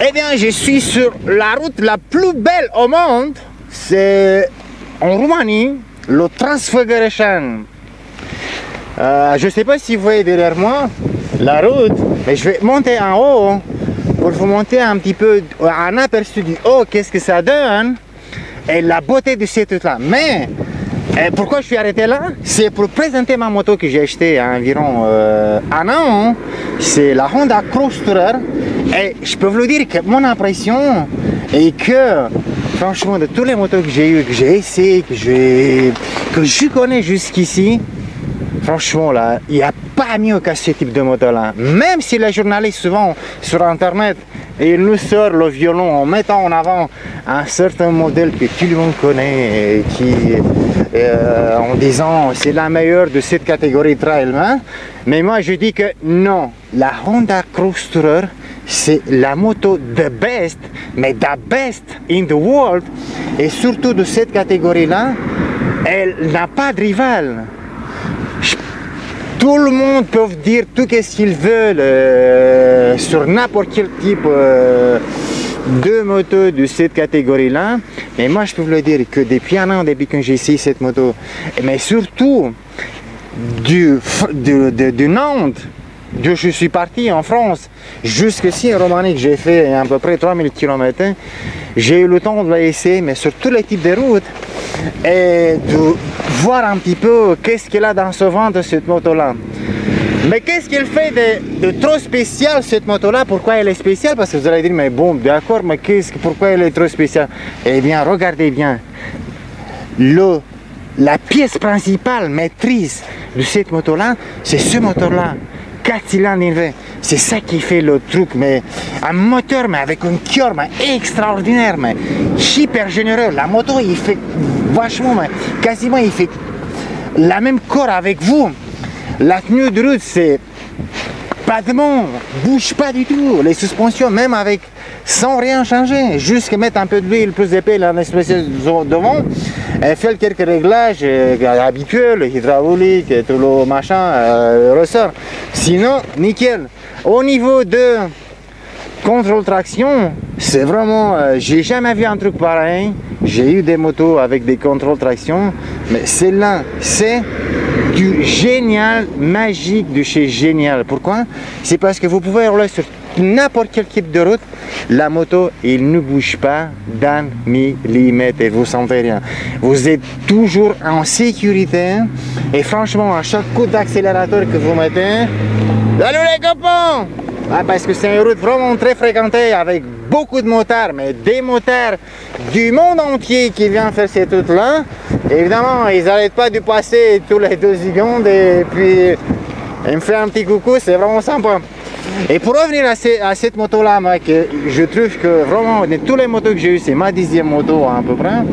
Eh bien, je suis sur la route la plus belle au monde. C'est en Roumanie, le Transfăgărășan. Je ne sais pas si vous voyez derrière moi la route, mais je vais monter en haut pour vous montrer un petit peu un aperçu du haut, qu'est-ce que ça donne et la beauté de cette route là. Mais pourquoi je suis arrêté là? C'est pour présenter ma moto que j'ai achetée il y a environ un an. C'est la Honda Cross Tourer. Et je peux vous dire que mon impression est que, franchement, de tous les motos que j'ai eu, que j'ai essayé, que je connais jusqu'ici, franchement là, il n'y a pas mieux que ce type de moto là. Même si les journalistes souvent sur internet, ils nous sortent le violon en mettant en avant un certain modèle que tout le monde connaît, et qui, en disant c'est la meilleure de cette catégorie trailman. Mais moi je dis que non, la Honda Cross Tourer, c'est la moto the best, mais the best in the world, et surtout de cette catégorie là, elle n'a pas de rival. Tout le monde peut dire tout ce qu'ils veulent sur n'importe quel type de moto de cette catégorie là, mais moi je peux vous le dire que depuis un an, depuis que j'ai essayé cette moto, mais surtout du Nantes, d'où je suis parti en France jusqu'ici en Roumanie, que j'ai fait à peu près 3000 km, j'ai eu le temps de l'essayer, mais sur tous les types de routes, et de voir un petit peu qu'est-ce qu'elle a dans ce ventre cette moto là. Mais qu'est-ce qu'elle fait de trop spécial cette moto là? Pourquoi elle est spéciale? Parce que vous allez dire, mais bon, d'accord, mais pourquoi elle est trop spéciale? Eh bien, regardez bien, la pièce principale maîtrise de cette moto là, c'est ce moteur là, 4 cylindres inversés. C'est ça qui fait le truc, mais un moteur mais avec un cœur mais extraordinaire, mais hyper généreux. La moto il fait vachement, mais quasiment il fait la même corps avec vous. La tenue de route, c'est pas de monde, bouge pas du tout. Les suspensions, même avec sans rien changer, juste mettre un peu d'huile plus épais dans l'espèce devant, et faire quelques réglages habituels, hydraulique, tout le machin ressort. Sinon, nickel. Au niveau de contrôle traction, c'est vraiment, j'ai jamais vu un truc pareil. J'ai eu des motos avec des contrôles traction, mais celle-là, c'est du génial, magique de chez génial. Pourquoi? C'est parce que vous pouvez rouler sur n'importe quel type de route, la moto, il ne bouge pas d'un millimètre et vous sentez rien. Vous êtes toujours en sécurité, et franchement, à chaque coup d'accélérateur que vous mettez, salut les copains! Ah, parce que c'est une route vraiment très fréquentée avec beaucoup de motards, mais des motards du monde entier qui viennent faire cette route là. Évidemment, ils n'arrêtent pas de passer tous les 2 secondes, et puis ils me font un petit coucou, c'est vraiment sympa. Et pour revenir à cette moto là, moi, que je trouve que vraiment de tous les motos que j'ai eu, c'est ma 10e moto à peu près.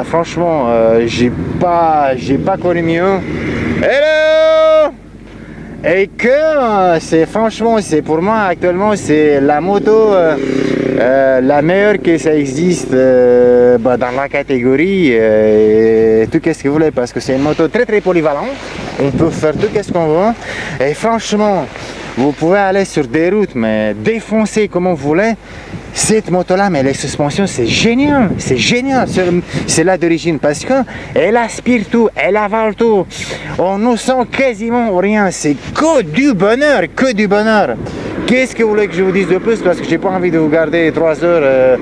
Franchement, j'ai pas connu mieux. Hello! Et que c'est franchement, c'est pour moi actuellement, c'est la moto la meilleure que ça existe dans la catégorie, tout ce que vous voulez, parce que c'est une moto très polyvalente. On peut faire tout ce qu'on veut, et franchement vous pouvez aller sur des routes mais défoncer comme vous voulez. Cette moto là, mais les suspensions, c'est génial, c'est là d'origine, parce que elle aspire tout, elle avale tout, on ne sent quasiment rien, c'est que du bonheur, que du bonheur. Qu'est-ce que vous voulez que je vous dise de plus? Parce que j'ai pas envie de vous garder 3 heures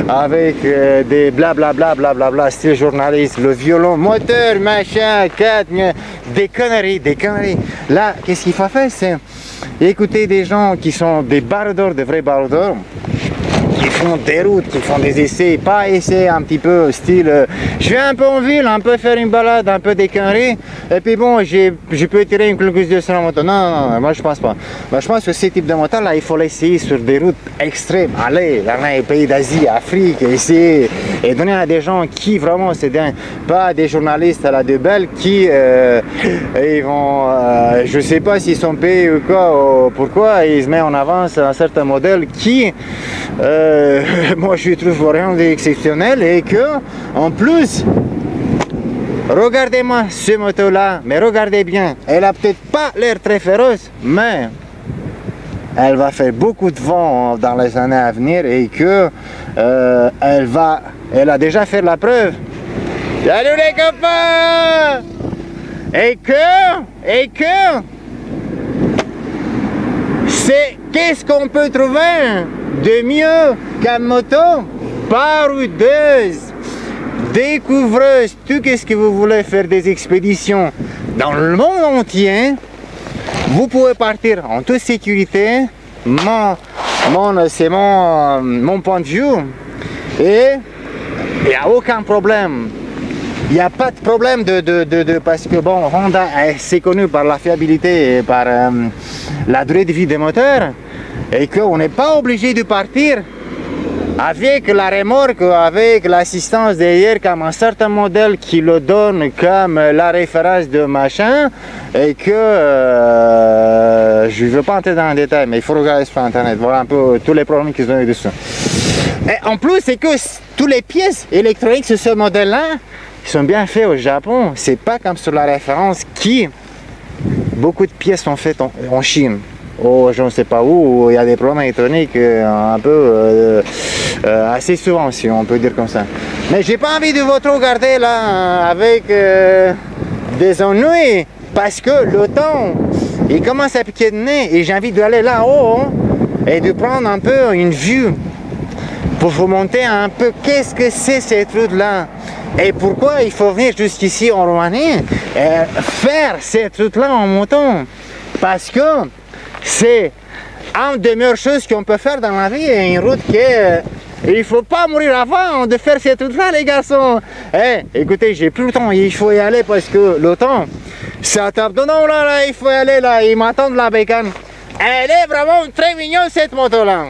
avec des blablabla, style journaliste, le violon, moteur, machin, 4, des conneries. Là, qu'est-ce qu'il faut faire? C'est écouter des gens qui sont des baroudeurs, de vrais baroudeurs, qui font des routes, qui font des essais, pas essais un petit peu style je vais un peu en ville, un peu faire une balade, un peu des conneries, et puis bon, je peux tirer une conclusion sur la moto. Non, moi je pense pas. Moi je pense que ce type de moteur là, il faut l'essayer sur des routes extrêmes, aller dans les pays d'Asie, Afrique, essayer, et donner à des gens qui vraiment, c'est pas des journalistes à la de belle qui ils vont, je sais pas s'ils sont payés ou quoi, ou pourquoi ils se mettent en avance un certain modèle qui moi je trouve rien d'exceptionnel, et que en plus, regardez-moi ce moto là, mais regardez bien, elle a peut-être pas l'air très féroce, mais elle va faire beaucoup de vent dans les années à venir et que elle a déjà fait la preuve. Salut les copains! Et que c'est qu'est-ce qu'on peut trouver de mieux qu'une moto baroudeuse, découvreuse, tout qu'est-ce que vous voulez faire des expéditions dans le monde entier. Vous pouvez partir en toute sécurité. C'est mon point de vue. Et il n'y a aucun problème. Il n'y a pas de problème parce que bon, Honda c'est connu par la fiabilité et par la durée de vie des moteurs et qu'on n'est pas obligé de partir avec la remorque, avec l'assistance derrière comme un certain modèle qui le donne comme la référence de machin et que je ne veux pas entrer dans le détail mais il faut regarder sur internet, voir un peu tous les problèmes qu'ils ont eu dessus. Et en plus c'est que toutes les pièces électroniques sur ce modèle là ils sont bien faits au Japon, c'est pas comme sur la référence qui beaucoup de pièces sont faites en Chine. Oh, je ne sais pas où il y a des problèmes électroniques un peu assez souvent si on peut dire comme ça. Mais j'ai pas envie de vous trop regarder là avec des ennuis parce que le temps il commence à piquer de nez et j'ai envie d'aller là-haut et de prendre un peu une vue pour vous montrer un peu qu'est-ce que c'est cette route là et pourquoi il faut venir jusqu'ici en Roumanie et faire cette route là en moto parce que c'est une des meilleures choses qu'on peut faire dans la vie et une route il faut pas mourir avant de faire cette route là les garçons. Écoutez, j'ai plus le temps, il faut y aller parce que le temps ça tape dedans là, il faut y aller là, il m'attend de la bécane. Elle est vraiment très mignonne cette moto là.